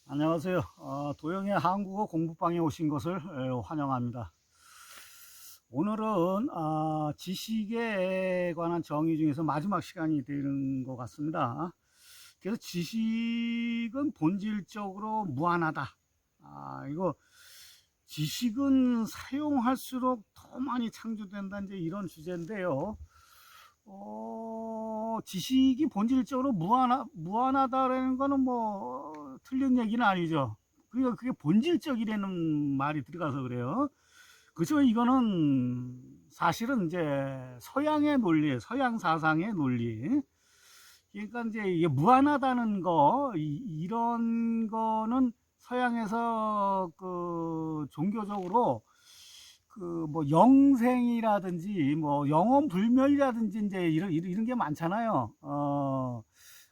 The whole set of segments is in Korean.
안녕하세요. 도영의 한국어 공부방에 오신 것을 환영합니다. 오늘은 지식에 관한 정의 중에서 마지막 시간이 되는 것 같습니다. 그래서 지식은 본질적으로 무한하다. 이거 지식은 사용할수록 더 많이 창조된다, 이제 이런 주제인데요. 지식이 본질적으로 무한하다라는 거는 뭐 틀린 얘기는 아니죠. 그게 본질적이라는 말이 들어가서 그래요. 그렇지만 이거는 사실은 이제 서양의 논리, 서양 사상의 논리. 그러니까 이제 이게 무한하다는 거, 이런 거는 서양에서 그 종교적으로 그 뭐 영생이라든지 뭐 영원 불멸이라든지 이제 이런 게 많잖아요.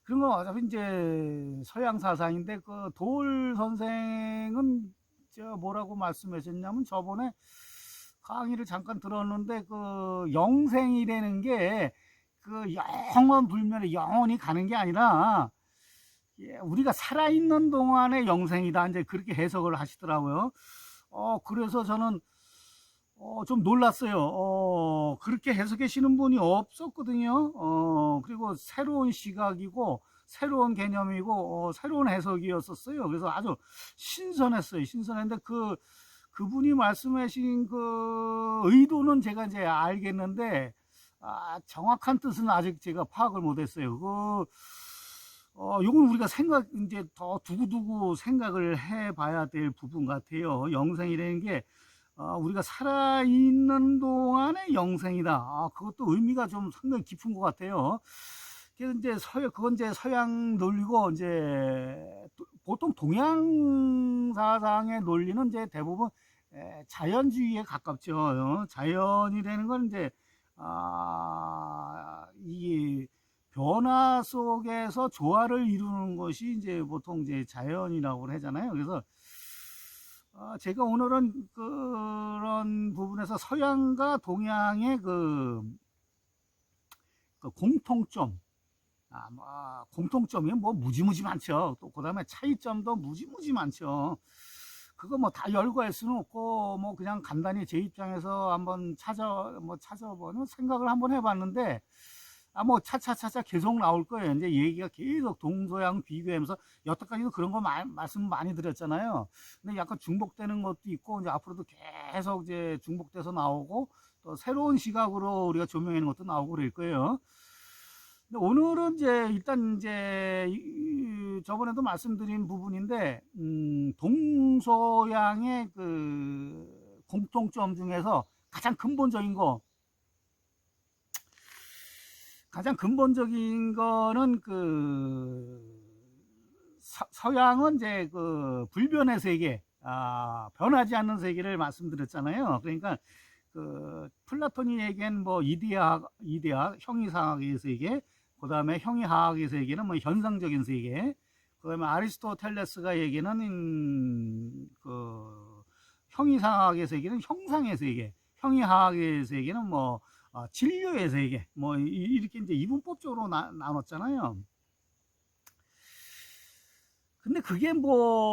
그런 건 어차피 이제 서양 사상인데, 그 돌 선생은 저 뭐라고 말씀하셨냐면, 저번에 강의를 잠깐 들었는데 그 영생이라는 게 그 영원 불멸에 영원히 가는 게 아니라, 우리가 살아있는 동안의 영생이다, 이제 그렇게 해석을 하시더라고요. 그래서 저는 좀 놀랐어요. 그렇게 해석하시는 분이 없었거든요. 그리고 새로운 시각이고, 새로운 개념이고, 새로운 해석이었었어요. 그래서 아주 신선했어요. 신선했는데, 그분이 말씀하신 그 의도는 제가 이제 알겠는데, 정확한 뜻은 아직 제가 파악을 못했어요. 요건 우리가 이제 더 두고두고 생각을 해봐야 될 부분 같아요. 영생이라는 게, 우리가 살아있는 동안의 영생이다. 그것도 의미가 좀 상당히 깊은 것 같아요. 그래서 이제 그건 이제 서양 논리고, 이제 보통 동양 사상의 논리는 이제 대부분 자연주의에 가깝죠. 자연이라는 건 이제, 이 변화 속에서 조화를 이루는 것이 이제 보통 이제 자연이라고 하잖아요. 그래서 제가 오늘은 그런 부분에서 서양과 동양의 그 공통점, 공통점이 뭐 무지무지 많죠. 또 그다음에 차이점도 무지무지 많죠. 그거 뭐 다 열거할 수는 없고, 뭐 그냥 간단히 제 입장에서 한번 찾아보는 생각을 한번 해봤는데, 뭐 차차차차 계속 나올 거예요. 이제 얘기가 계속 동서양 비교하면서, 여태까지도 그런 거 말씀 많이 드렸잖아요. 근데 약간 중복되는 것도 있고, 이제 앞으로도 계속 이제 중복돼서 나오고, 또 새로운 시각으로 우리가 조명하는 것도 나오고 그럴 거예요. 근데 오늘은 이제 일단 이제 저번에도 말씀드린 부분인데, 동서양의 그 공통점 중에서 가장 근본적인 거는 서양은 이제 그 불변의 세계, 변하지 않는 세계를 말씀드렸잖아요. 그러니까 그 플라톤이 얘기한 뭐 이데아 형이상학의 세계, 그 다음에 형이하학의 세계는 뭐 현상적인 세계, 그 다음에 아리스토텔레스가 얘기는 그 형이상학의 세계는 형상의 세계, 형이하학의 세계는 뭐 진료의 세계, 뭐 이렇게 이제 이분법적으로 나눴잖아요. 근데 그게 뭐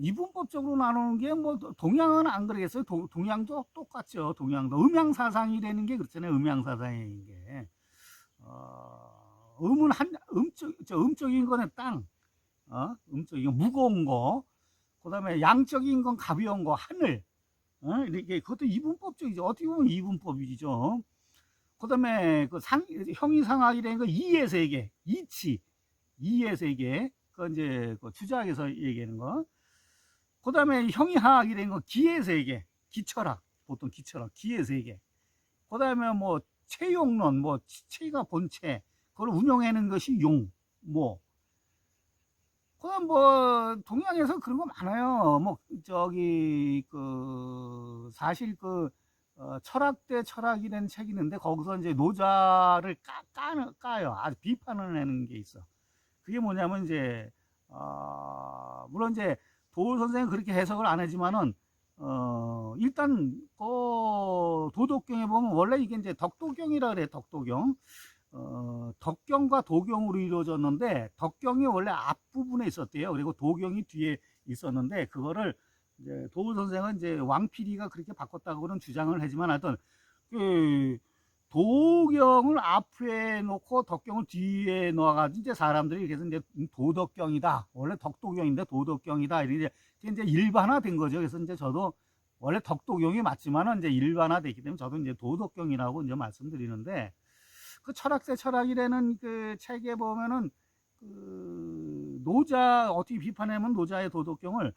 이분법적으로 나누는 게 뭐 동양은 안 그러겠어요? 동양도 똑같죠. 동양도 음양사상이라는 게 그렇잖아요. 음양사상인 게, 음은 음적인 거는 땅, 음적인 거 무거운 거, 그다음에 양적인 건 가벼운 거 하늘, 이렇게 그것도 이분법적이죠. 어떻게 보면 이분법이죠. 그다음에 형이상학이라는 거 이의 세계, 이의 세계, 그 이제 그 주자학에서 얘기하는 거. 그다음에 형이하학이라는 거 기의 세계, 기철학, 보통 기철학, 기의 세계. 그다음에 뭐 체용론, 뭐 체가 본체, 그걸 운영하는 것이 용, 뭐. 그다음 뭐 동양에서 그런 거 많아요. 뭐 저기 그 사실 철학 대 철학이라는 책이 있는데, 거기서 이제 노자를 까요. 아주 비판을 하는 게 있어. 그게 뭐냐면 이제, 물론 이제 도울 선생은 그렇게 해석을 안 하지만은, 일단 도덕경에 보면 원래 이게 이제 덕도경이라 그래. 덕도경. 덕경과 도경으로 이루어졌는데 덕경이 원래 앞부분에 있었대요. 그리고 도경이 뒤에 있었는데 그거를 이제 도우 선생은 이제 왕필이가 그렇게 바꿨다고는 주장을 하지만 하여튼 그 도경을 앞에 놓고 덕경을 뒤에 놓아가지고 이제 사람들이 그래서 이제 도덕경이다. 원래 덕도경인데 도덕경이다. 이렇게 이제 일반화된 거죠. 그래서 이제 저도 원래 덕도경이 맞지만은 이제 일반화됐기 때문에 저도 이제 도덕경이라고 이제 말씀드리는데 그 철학세 철학이라는 그 책에 보면은 그 노자 어떻게 비판하면 노자의 도덕경을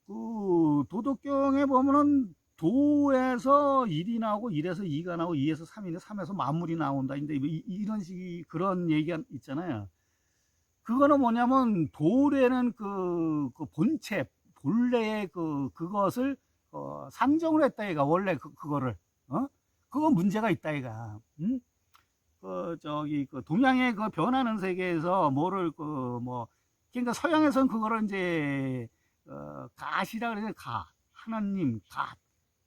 그 도덕경에 보면은 도에서 1이 나오고 1에서 2가 나오고 2에서 3인데 3에서 만물이 나온다. 근데 이런 식의 그런 얘기가 있잖아요. 그거는 뭐냐면 도라는 그 본체 본래의 그것을 상정을 했다 얘가 원래 그거를 그거 문제가 있다 얘가 저기 그 동양의 그 변하는 세계에서 뭐를 그러니까 서양에서는 그거를 이제 가시라 그래서 가 하나님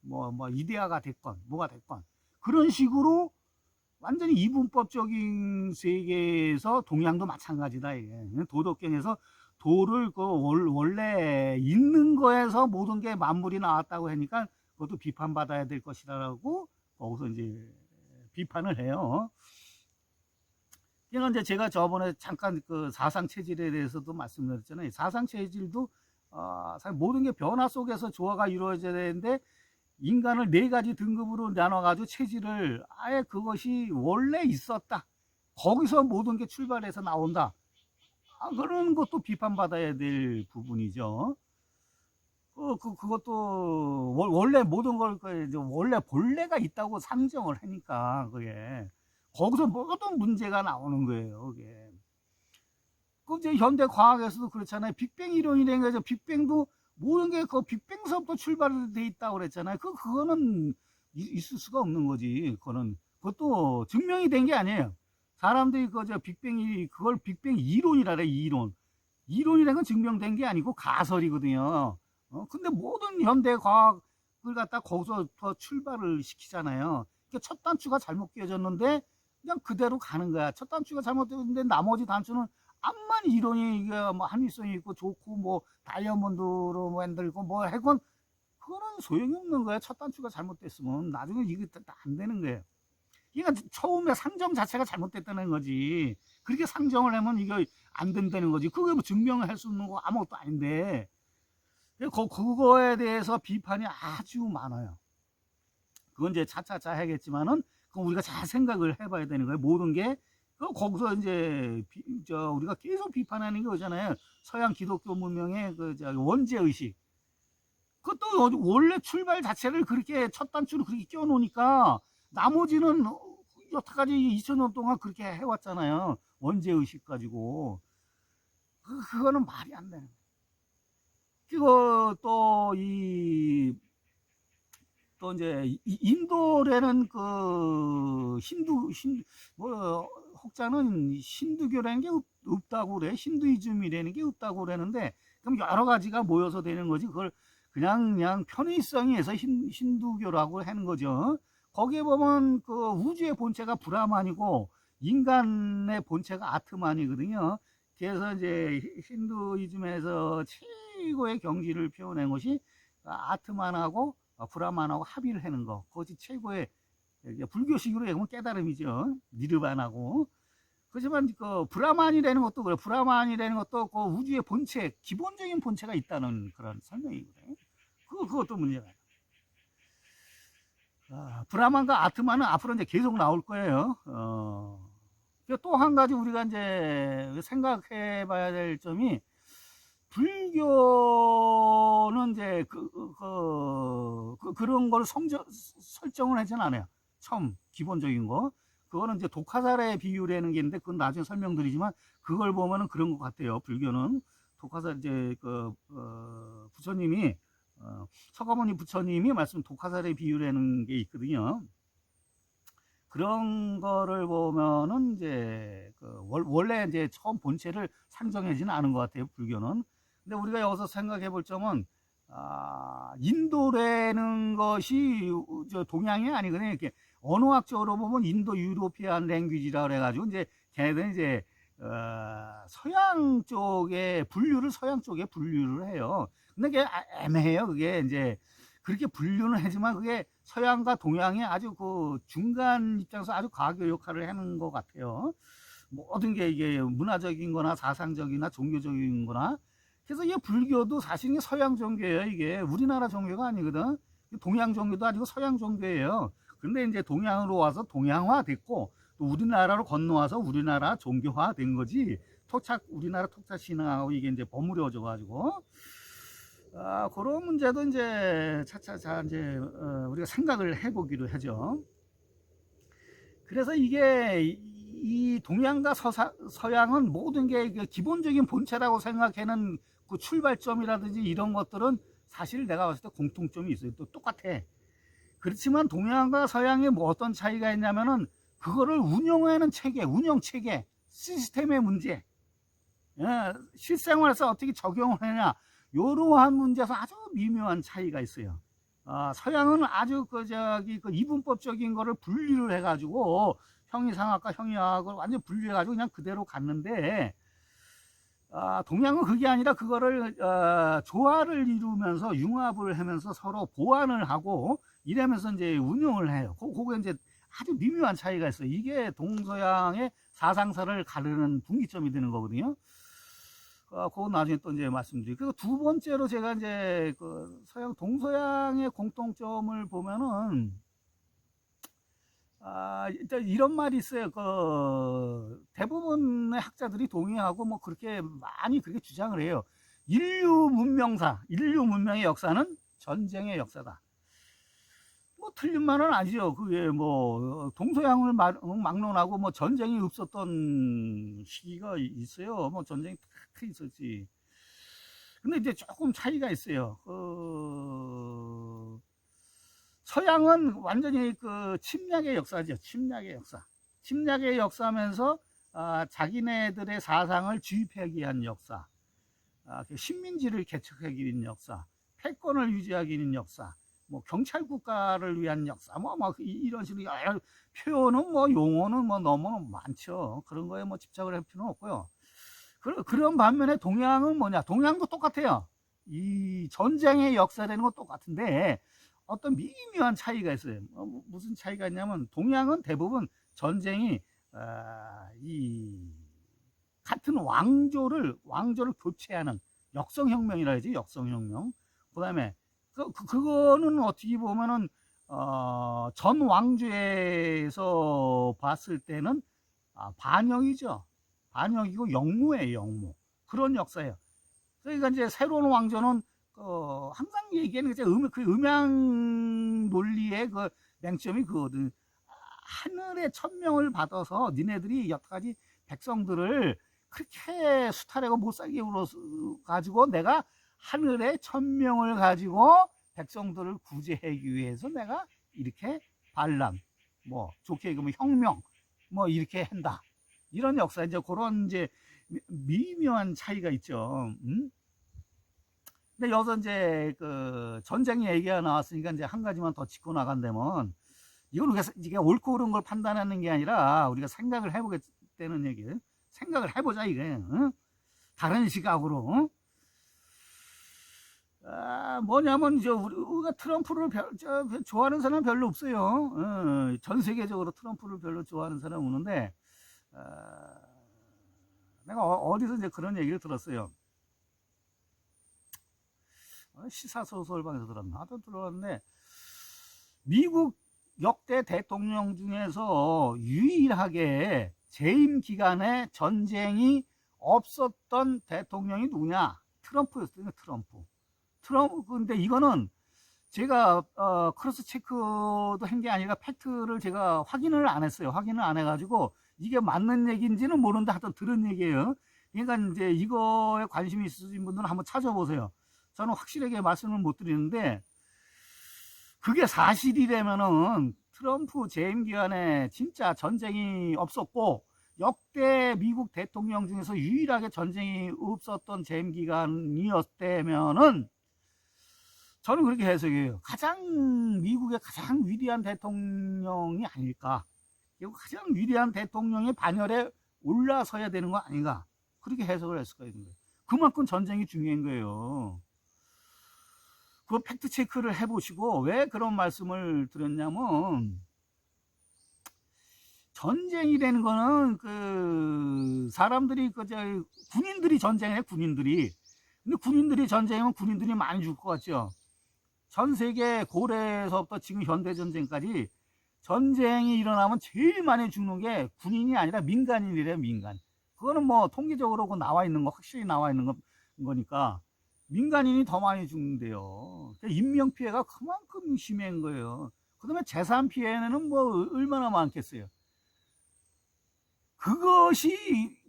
뭐 이데아가 됐건 뭐가 됐건 그런 식으로 완전히 이분법적인 세계에서 동양도 마찬가지다 이게 도덕경에서 도를 원래 있는 거에서 모든 게 만물이 나왔다고 하니까 그것도 비판받아야 될 것이라고 거기서 이제 비판을 해요. 그러니까 이제 제가 저번에 잠깐 그 사상 체질에 대해서도 말씀드렸잖아요. 사상 체질도 사실 모든 게 변화 속에서 조화가 이루어져야 되는데 인간을 4가지 등급으로 나눠가지고 체질을 아예 그것이 원래 있었다. 거기서 모든 게 출발해서 나온다. 그런 것도 비판받아야 될 부분이죠. 그것도 원래 모든 걸 원래 본래가 있다고 상정을 하니까 그게 거기서 모든 문제가 나오는 거예요. 그게. 그 이제 현대 과학에서도 그렇잖아요. 빅뱅 이론이라는 거죠. 빅뱅도 모든 게 그 빅뱅서부터 출발돼 있다고 그랬잖아요. 그거는 있을 수가 없는 거지. 그것도 증명이 된 게 아니에요. 사람들이 그저 빅뱅이 그걸 빅뱅 이론이라 그래. 이론이라는 건 증명된 게 아니고 가설이거든요. 근데 모든 현대 과학을 갖다 거기서부터 출발을 시키잖아요. 그러니까 첫 단추가 잘못 끼워졌는데 그냥 그대로 가는 거야. 첫 단추가 잘못됐는데 나머지 단추는 암만 이론이 이게 뭐 합리성이 있고 좋고 뭐 다이아몬드로 만들고 뭐 해건 그거는 소용이 없는 거야. 첫 단추가 잘못됐으면 나중에 이게 다 안 되는 거예요. 그러니까 처음에 상정 자체가 잘못됐다는 거지. 그렇게 상정을 하면 이거 안 된다는 거지. 그게 뭐 증명을 할 수 있는 거 아무것도 아닌데 그거에 대해서 비판이 아주 많아요. 그건 이제 차차차 해야겠지만은 그건 우리가 잘 생각을 해봐야 되는 거예요. 모든 게 거기서 이제 우리가 계속 비판하는 게 그잖아요. 서양 기독교 문명의 원죄 의식. 그것도 원래 출발 자체를 그렇게 첫 단추를 그렇게 끼워 놓으니까 나머지는 여태까지 2000년 동안 그렇게 해왔잖아요. 원죄 의식 가지고 그거는 말이 안 되는. 그리고 또 이제 인도라는 그 뭐 혹자는 힌두교라는 게 없다고 그래. 힌두이즘이라는 게 없다고 그러는데 그럼 여러 가지가 모여서 되는 거지. 그걸 그냥 편의성에 의해서 힌두교라고 하는 거죠. 거기에 보면 그 우주의 본체가 브라만이고 인간의 본체가 아트만이거든요. 그래서 이제 힌두이즘에서 최고의 경지를 표현한 것이 아트만하고 브라만하고 합의를 하는 거. 그것이 최고의 불교식으로 얘기하면 깨달음이죠. 니르반하고. 그렇지만 그 브라만이라는 것도 그래. 브라만이라는 것도 그 우주의 본체, 기본적인 본체가 있다는 그런 설명이거든요. 그것도 문제가. 브라만과 아트만은 앞으로 이제 계속 나올 거예요. 또 한 가지 우리가 이제 생각해 봐야 될 점이 불교는 이제 그런 걸 설정을 하진 않아요. 처음 기본적인 거. 그거는 이제 독화살의 비유라는 게 있는데 그건 나중에 설명드리지만 그걸 보면은 그런 것 같아요. 불교는 독화살 이제 부처님이 서가모니 부처님이 말씀 독화살의 비유라는 게 있거든요. 그런 거를 보면은 이제 원래 이제 처음 본체를 상정하지는 않은 것 같아요. 불교는. 근데 우리가 여기서 생각해 볼 점은 인도라는 것이 동양이 아니거든요. 이렇게 언어학적으로 보면 인도 유로피안 랭귀지라 그래가지고 이제 걔네들은 이제 서양 쪽에 분류를 서양 쪽에 분류를 해요. 근데 그게 애매해요. 그게 이제 그렇게 분류는 하지만 그게 서양과 동양의 아주 그 중간 입장에서 아주 과교 역할을 하는 것 같아요. 모든 게 이게 문화적인 거나 사상적이나 종교적인 거나. 그래서 이 불교도 사실 이게 서양 종교예요. 이게 우리나라 종교가 아니거든. 동양 종교도 아니고 서양 종교예요. 근데 이제 동양으로 와서 동양화 됐고 또 우리나라로 건너와서 우리나라 종교화 된 거지. 우리나라 토착 신앙하고 이게 이제 버무려져 가지고 그런 문제도 이제 차차차 이제 우리가 생각을 해보기로 하죠. 그래서 이게 이 동양과 서양은 모든 게 기본적인 본체라고 생각하는 그 출발점이라든지 이런 것들은 사실 내가 봤을 때 공통점이 있어요. 또 똑같아. 그렇지만 동양과 서양에 뭐 어떤 차이가 있냐면은 그거를 운영하는 체계, 운영 체계, 시스템의 문제, 실생활에서 어떻게 적용을 하냐, 이러한 문제에서 아주 미묘한 차이가 있어요. 서양은 아주 그 이분법적인 거를 분리를 해가지고 형이상학과 형이학을 완전 분리해가지고 그냥 그대로 갔는데 동양은 그게 아니라 그거를 조화를 이루면서 융합을 하면서 서로 보완을 하고 이러면서 이제 운영을 해요. 그게 이제 아주 미묘한 차이가 있어요. 이게 동서양의 사상사를 가르는 분기점이 되는 거거든요. 그건 나중에 또 이제 말씀드리고. 그리고 두 번째로 제가 이제 그 동서양의 공통점을 보면은, 일단 이런 말이 있어요. 대부분의 학자들이 동의하고 뭐 그렇게 많이 그렇게 주장을 해요. 인류 문명의 역사는 전쟁의 역사다. 뭐 틀린 말은 아니죠. 그게 뭐 동서양을 막론하고 뭐 전쟁이 없었던 시기가 있어요. 뭐 전쟁이 탁 있었지. 근데 이제 조금 차이가 있어요. 서양은 완전히 그 침략의 역사죠. 침략의 역사. 침략의 역사면서 자기네들의 사상을 주입하기 위한 역사. 식민지를 개척하기 위한 역사. 패권을 유지하기 위한 역사. 뭐 경찰 국가를 위한 역사, 이런 식으로 표현은 뭐 용어는 뭐 너무 많죠. 그런 거에 뭐 집착을 할 필요는 없고요. 그런 반면에 동양은 뭐냐? 동양도 똑같아요. 이 전쟁의 역사라는 건 똑같은데 어떤 미묘한 차이가 있어요. 무슨 차이가 있냐면 동양은 대부분 전쟁이 이 같은 왕조를 교체하는 역성혁명이라 하지. 역성혁명. 그다음에 그거는 어떻게 보면은 전 왕조에서 봤을 때는 반영이죠. 반영이고 영무예요. 영무. 그런 역사예요. 그러니까 이제 새로운 왕조는 항상 얘기하는 게 그 음양 논리의 그 맹점이 그거든. 하늘의 천명을 받아서 니네들이 여태까지 백성들을 그렇게 수탈하고 못 살게 울어 가지고 내가 하늘의 천명을 가지고 백성들을 구제하기 위해서 내가 이렇게 반란, 뭐 좋게 얘기하면 혁명, 뭐 이렇게 한다. 이런 역사, 이제 그런 이제 미묘한 차이가 있죠. 근데 여기서 이제 그 전쟁 얘기가 나왔으니까 이제 한 가지만 더 짚고 나간다면, 이건 우리가 옳고 그른 걸 판단하는 게 아니라 우리가 생각을 해보겠다는 얘기예요. 생각을 해보자 이게. 다른 시각으로. 뭐냐면 이제 우리가 트럼프를 좋아하는 사람 별로 없어요. 전 세계적으로 트럼프를 별로 좋아하는 사람 없는데 내가 어디서 이제 그런 얘기를 들었어요. 시사소설방에서 들었나? 하여튼 들었는데 미국 역대 대통령 중에서 유일하게 재임 기간에 전쟁이 없었던 대통령이 누구냐? 트럼프였어요. 근데 이거는 제가 크로스 체크도 한 게 아니라 팩트를 제가 확인을 안 했어요. 확인을 안 해가지고 이게 맞는 얘기인지는 모르는데 하여튼 들은 얘기예요. 그러니까 이제 이거에 관심이 있으신 분들은 한번 찾아보세요. 저는 확실하게 말씀을 못 드리는데 그게 사실이라면은 트럼프 재임 기간에 진짜 전쟁이 없었고 역대 미국 대통령 중에서 유일하게 전쟁이 없었던 재임 기간이었다면은 저는 그렇게 해석해요. 미국의 가장 위대한 대통령이 아닐까. 그리고 가장 위대한 대통령의 반열에 올라서야 되는 거 아닌가. 그렇게 해석을 했을 거예요. 그만큼 전쟁이 중요한 거예요. 그 팩트 체크를 해보시고, 왜 그런 말씀을 드렸냐면, 전쟁이라는 거는 사람들이 군인들이 전쟁해. 군인들이. 근데 군인들이 전쟁하면 군인들이 많이 죽을 것 같죠. 전 세계 고래에서부터 지금 현대 전쟁까지 전쟁이 일어나면 제일 많이 죽는 게 군인이 아니라 민간인이래요. 민간. 그거는 뭐 통계적으로 나와 있는 거, 확실히 나와 있는 거니까 민간인이 더 많이 죽는데요. 인명 피해가 그만큼 심한 거예요. 그다음에 재산 피해는 뭐 얼마나 많겠어요.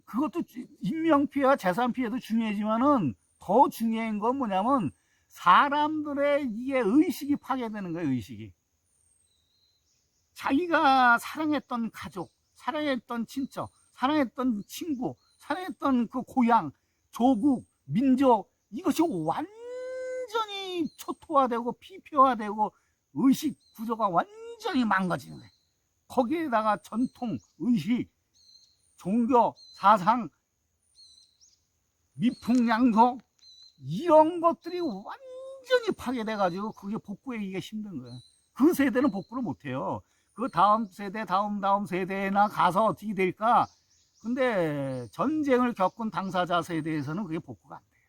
그것도 인명 피해와 재산 피해도 중요하지만은 더 중요한 건 뭐냐면 사람들의 이게 의식이 파괴되는 거예요. 의식이. 자기가 사랑했던 가족, 사랑했던 친척, 사랑했던 친구, 사랑했던 그 고향, 조국, 민족, 이것이 완전히 초토화되고 피폐화되고 의식 구조가 완전히 망가지는 거예요. 거기에다가 전통, 의식, 종교, 사상, 미풍양속 이런 것들이 완전히 파괴돼가지고 그게 복구하기가 힘든 거예요. 그 세대는 복구를 못해요. 그 다음 세대, 다음 세대나 가서 어떻게 될까? 근데 전쟁을 겪은 당사자 세대에서는 그게 복구가 안 돼요.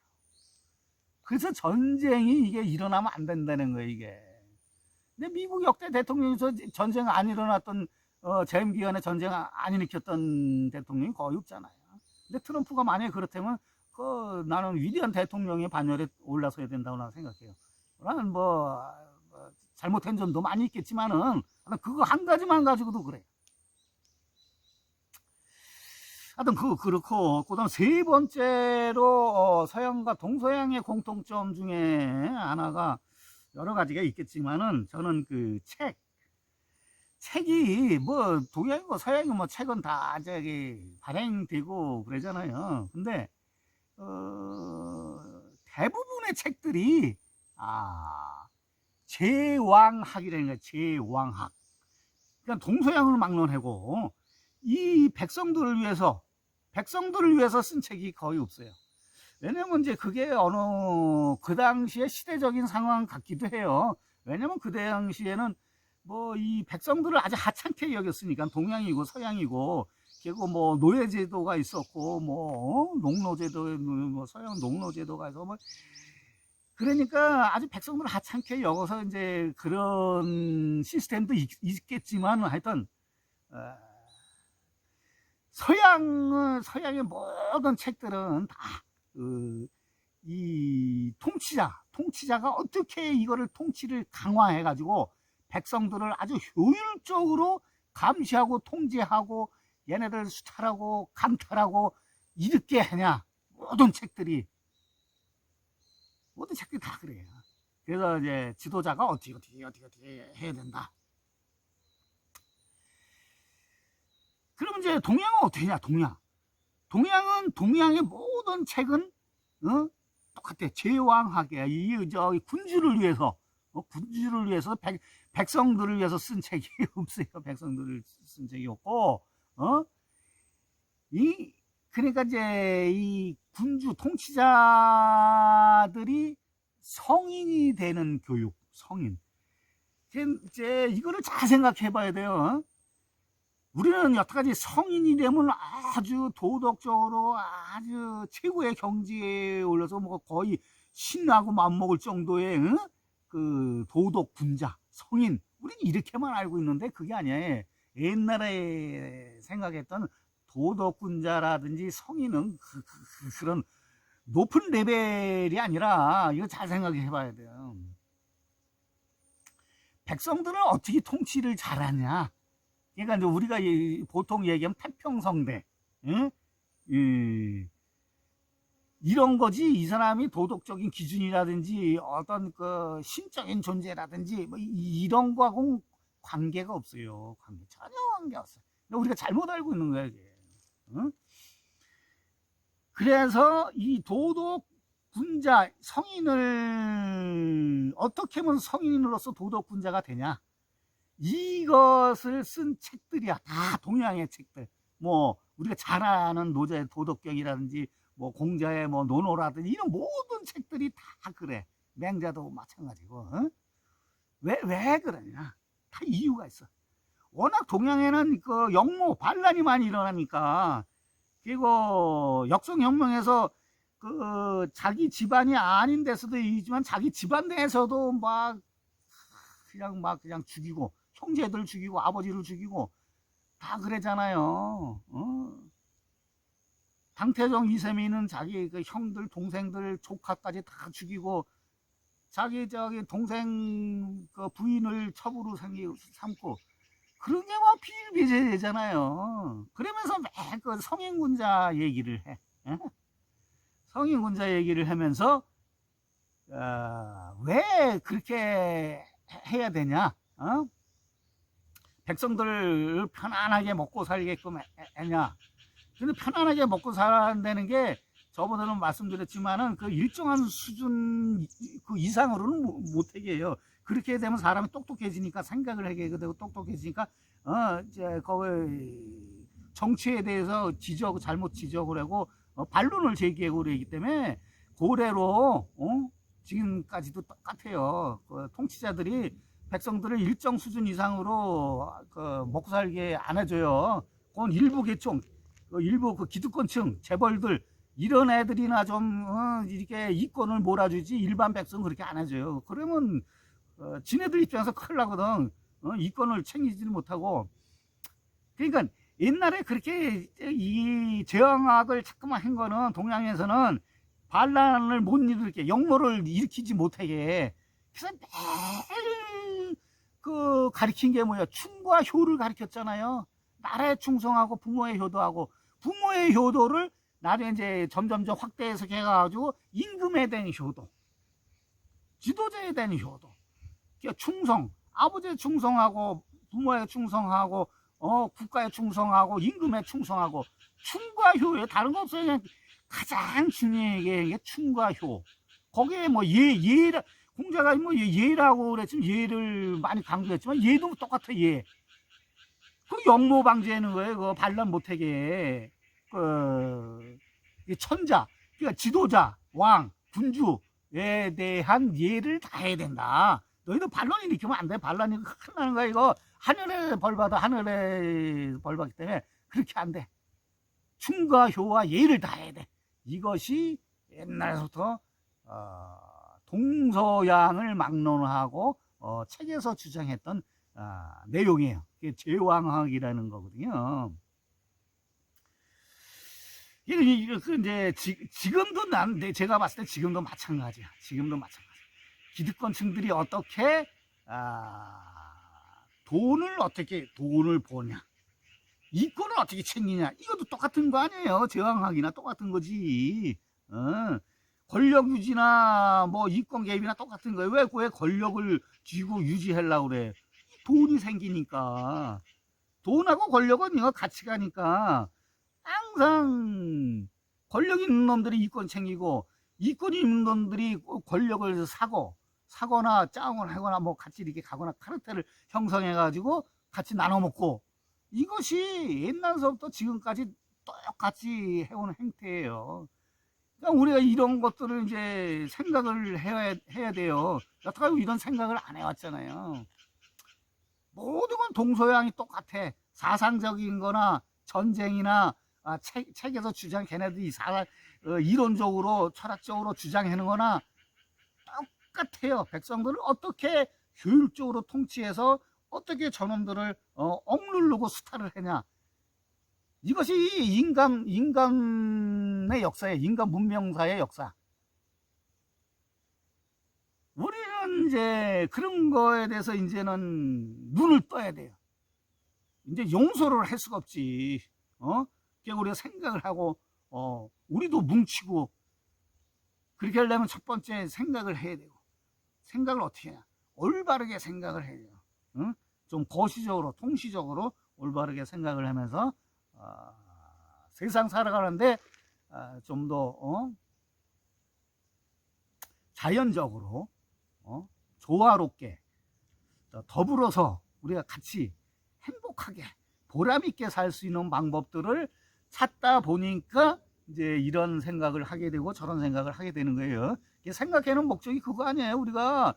그래서 전쟁이 이게 일어나면 안 된다는 거예요, 이게. 근데 미국 역대 대통령에서 전쟁 안 일어났던, 재임 기간에 전쟁 안 일으켰던 대통령이 거의 없잖아요. 근데 트럼프가 만약에 그렇다면, 나는 위대한 대통령의 반열에 올라서야 된다고 나는 생각해요. 나는 잘못한 점도 많이 있겠지만은, 그거 한 가지만 가지고도 그래. 하여튼 그렇고, 그다음 세 번째로 서양과 동서양의 공통점 중에 하나가 여러 가지가 있겠지만은, 저는 책이 뭐 동양이고 서양이고 책은 다 발행되고 그러잖아요. 근데 대부분의 책들이 제왕학이라는 거예요. 제왕학. 그러니까 동서양을 막론하고 이 백성들을 위해서 쓴 책이 거의 없어요. 왜냐면 이제 그게 그 당시에 시대적인 상황 같기도 해요. 왜냐면 그 당시에는 뭐 이 백성들을 아주 하찮게 여겼으니까, 동양이고 서양이고, 그리고 뭐 노예제도가 있었고, 뭐 농노제도, 뭐 서양 농노제도가 있어, 뭐 그러니까 아주 백성들을 하찮게 여겨서 이제 그런 시스템도 있겠지만, 하여튼 서양의 모든 책들은 다 이 통치자가 어떻게 이거를 통치를 강화해 가지고 백성들을 아주 효율적으로 감시하고 통제하고 얘네들 수탈하고 강탈하고 이렇게 하냐. 모든 책들이 다 그래요. 그래서 이제 지도자가 어떻게 해야 된다. 그럼 이제 동양은 어떻게 하냐. 동양의 모든 책은 똑같아. 제왕학이야. 군주를 위해서 백성들을 위해서 쓴 책이 없어요. 백성들을 쓴 책이 없고, 그러니까 이제 이 군주 통치자들이 성인이 되는 교육, 성인. 이제 이거를 잘 생각해 봐야 돼요. 우리는 여태까지 성인이 되면 아주 도덕적으로 아주 최고의 경지에 올라서 뭐 거의 신나고 맘먹을 정도의 그 도덕 분자, 성인. 우리는 이렇게만 알고 있는데 그게 아니에요. 옛날에 생각했던 도덕군자라든지 성인은 그런 높은 레벨이 아니라, 이거 잘 생각해 봐야 돼요. 백성들은 어떻게 통치를 잘하냐. 그러니까 이제 우리가 보통 얘기하면 태평성대, 이런 거지. 이 사람이 도덕적인 기준이라든지 어떤 그 신적인 존재라든지 뭐 이런 거하고는 관계가 없어요. 전혀 관계 없어요. 우리가 잘못 알고 있는 거야, 이게. 그래서 이 군자, 성인을 어떻게 하면 성인으로서 도덕군자가 되냐, 이것을 쓴 책들이야. 다 동양의 책들. 뭐 우리가 잘 아는 노자의 도덕경이라든지 뭐 공자의 뭐 논어라든지 이런 모든 책들이 다 그래. 맹자도 마찬가지고. 어? 왜 그러냐? 다 이유가 있어. 워낙 동양에는 그 역모 반란이 많이 일어나니까, 그리고 역성혁명에서 그 자기 집안이 아닌 데서도 있지만 자기 집안 내에서도 막 그냥 죽이고, 형제들 죽이고 아버지를 죽이고 다 그러잖아요. 당태종 이세민은 자기 그 형들 동생들 조카까지 다 죽이고, 자기 저기 동생 그 부인을 첩으로 삼고, 그런 게 뭐 비일비재되잖아요. 그러면서 매그 성인군자 얘기를 해. 성인군자 얘기를 하면서 왜 그렇게 해야 되냐? 백성들을 편안하게 먹고 살게끔 했냐? 근데 편안하게 먹고 살아야 게, 저번에는 말씀드렸지만은 그 일정한 수준 그 이상으로는 못하게 해요. 그렇게 되면 사람이 똑똑해지니까, 생각을 하게 되고 똑똑해지니까 이제 거기 정치에 대해서 잘못 지적을 하고 반론을 제기하고 그러기 때문에, 고래로 지금까지도 똑같아요. 그 통치자들이 백성들을 일정 수준 이상으로 그 먹고 살게 안 해줘요. 그건 일부 계층, 일부 그 기득권층 재벌들, 이런 애들이나 좀 이렇게 이권을 몰아주지, 일반 백성은 그렇게 안 해줘요. 그러면 지네들 입장에서 큰일 나거든. 이권을 챙기지를 못하고. 그러니까 옛날에 그렇게 이 제왕학을 자꾸만 한 거는, 동양에서는 반란을 못 일으키게, 역모를 일으키지 못하게. 그래서 매일 그 가르친 게 뭐야? 충과 효를 가르쳤잖아요. 나라에 충성하고 부모의 효도하고, 부모의 효도를 나중에 이제 점점점 확대 해석해가지고 임금에 대한 효도, 지도자에 대한 효도, 그러니까 충성, 아버지에 충성하고 부모에 충성하고 국가에 충성하고 임금에 충성하고, 충과 효에 다른 거 없어요. 그냥 가장 중요한 게 충과 효. 거기에 뭐 공자가 뭐 예라고 그랬지만, 예를 많이 강조했지만 예도 똑같아. 예. 그 역모 방지하는 거예요. 그 반란 못하게. 그 천자, 그러니까 지도자, 왕, 군주에 대한 예를 다 해야 된다. 너희도 반란 일으키면 안 돼. 반란 이거 큰일 나는 거야. 이거 하늘에 벌 받아. 하늘에 벌 받기 때문에 그렇게 안 돼. 충과 효와 예를 다 해야 돼. 이것이 옛날부터 동서양을 막론하고 책에서 주장했던 내용이에요. 그게 제왕학이라는 거거든요. 이제 지금도 제가 봤을 때 지금도 마찬가지야. 지금도 마찬가지. 기득권층들이 어떻게 돈을 버냐, 이권을 어떻게 챙기냐, 이것도 똑같은 거 아니에요. 제왕학이나 똑같은 거지. 권력 유지나 뭐 이권 개입이나 똑같은 거예요. 왜 권력을 쥐고 유지하려고 그래? 돈이 생기니까. 돈하고 권력은 이거 같이 가니까, 항상 권력 있는 놈들이 이권 챙기고, 이권이 있는 놈들이 권력을 사거나 짱을 하거나 뭐 같이 이렇게 가거나 카르텔을 형성해 가지고 같이 나눠 먹고, 이것이 옛날서부터 지금까지 똑같이 해오는 행태예요. 그러니까 우리가 이런 것들을 이제 생각을 해야 돼요. 여태까지 이런 생각을 안 해왔잖아요. 모든 건 동서양이 똑같아. 사상적인 거나 전쟁이나 책에서 걔네들이 이론적으로 철학적으로 주장하는 거나 똑같아요. 백성들을 어떻게 효율적으로 통치해서 어떻게 저놈들을 억누르고 수탈을 하냐. 이것이 인간의 역사예요. 인간 문명사의 역사. 우리는 이제 그런 거에 대해서 이제는 눈을 떠야 돼요. 이제 용서를 할 수가 없지. 그러니까 우리가 생각을 하고 우리도 뭉치고, 그렇게 하려면 첫 번째 생각을 해야 되고, 생각을 어떻게 해야? 올바르게 생각을 해야 돼요. 좀 거시적으로, 통시적으로 올바르게 생각을 하면서 세상 살아가는데 좀 더 자연적으로 조화롭게 더불어서 우리가 같이 행복하게 보람 있게 살 수 있는 방법들을 찾다 보니까 이제 이런 생각을 하게 되고 저런 생각을 하게 되는 거예요. 생각하는 목적이 그거 아니에요. 우리가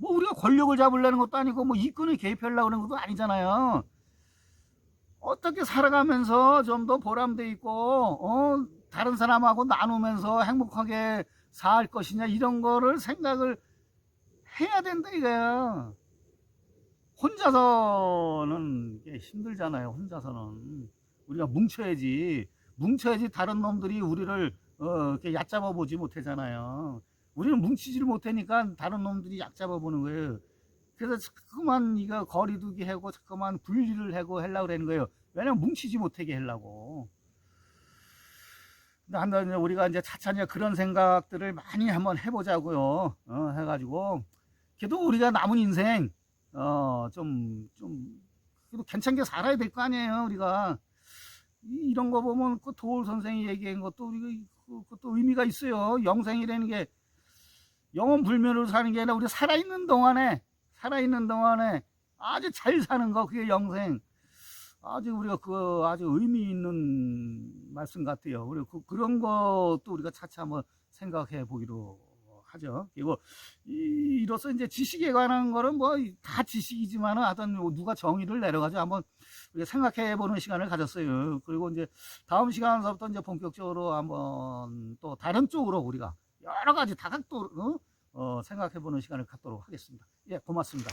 우리가 권력을 잡으려는 것도 아니고 이권을 개입하려고 하는 것도 아니잖아요. 어떻게 살아가면서 좀 더 보람돼 있고 다른 사람하고 나누면서 행복하게 살 것이냐, 이런 거를 생각을 해야 된다 이거야. 혼자서는 힘들잖아요. 혼자서는 우리가 뭉쳐야지 다른 놈들이 우리를 이렇게 얕잡아 보지 못하잖아요. 우리는 뭉치지를 못하니까 다른 놈들이 얕잡아 보는 거예요. 그래서 자꾸만 이거 거리두기 하고 자꾸만 분리를 하고 하려고 그러는 거예요. 왜냐면 뭉치지 못하게 하려고. 근데 우리가 이제 차차 그런 생각들을 많이 한번 해보자고요. 해가지고 그래도 우리가 남은 인생 그래도 괜찮게 살아야 될 거 아니에요. 우리가 이런 거 보면 그 도올 선생이 얘기한 것도 우리가 그것도 의미가 있어요. 영생이라는 게 영원 불멸으로 사는 게 아니라 우리 살아있는 동안에 아주 잘 사는 거, 그게 영생. 아주 우리가 아주 의미 있는 말씀 같아요. 그리고 그런 것도 우리가 차차 한번 생각해 보기로 하죠. 그리고 이로써 이제 지식에 관한 거는 다 지식이지만은 하여튼 누가 정의를 내려가지고 한번 우리가 생각해 보는 시간을 가졌어요. 그리고 이제 다음 시간서부터 이제 본격적으로 한번 또 다른 쪽으로 우리가 여러 가지 다각도로 생각해 보는 시간을 갖도록 하겠습니다. 예, 고맙습니다.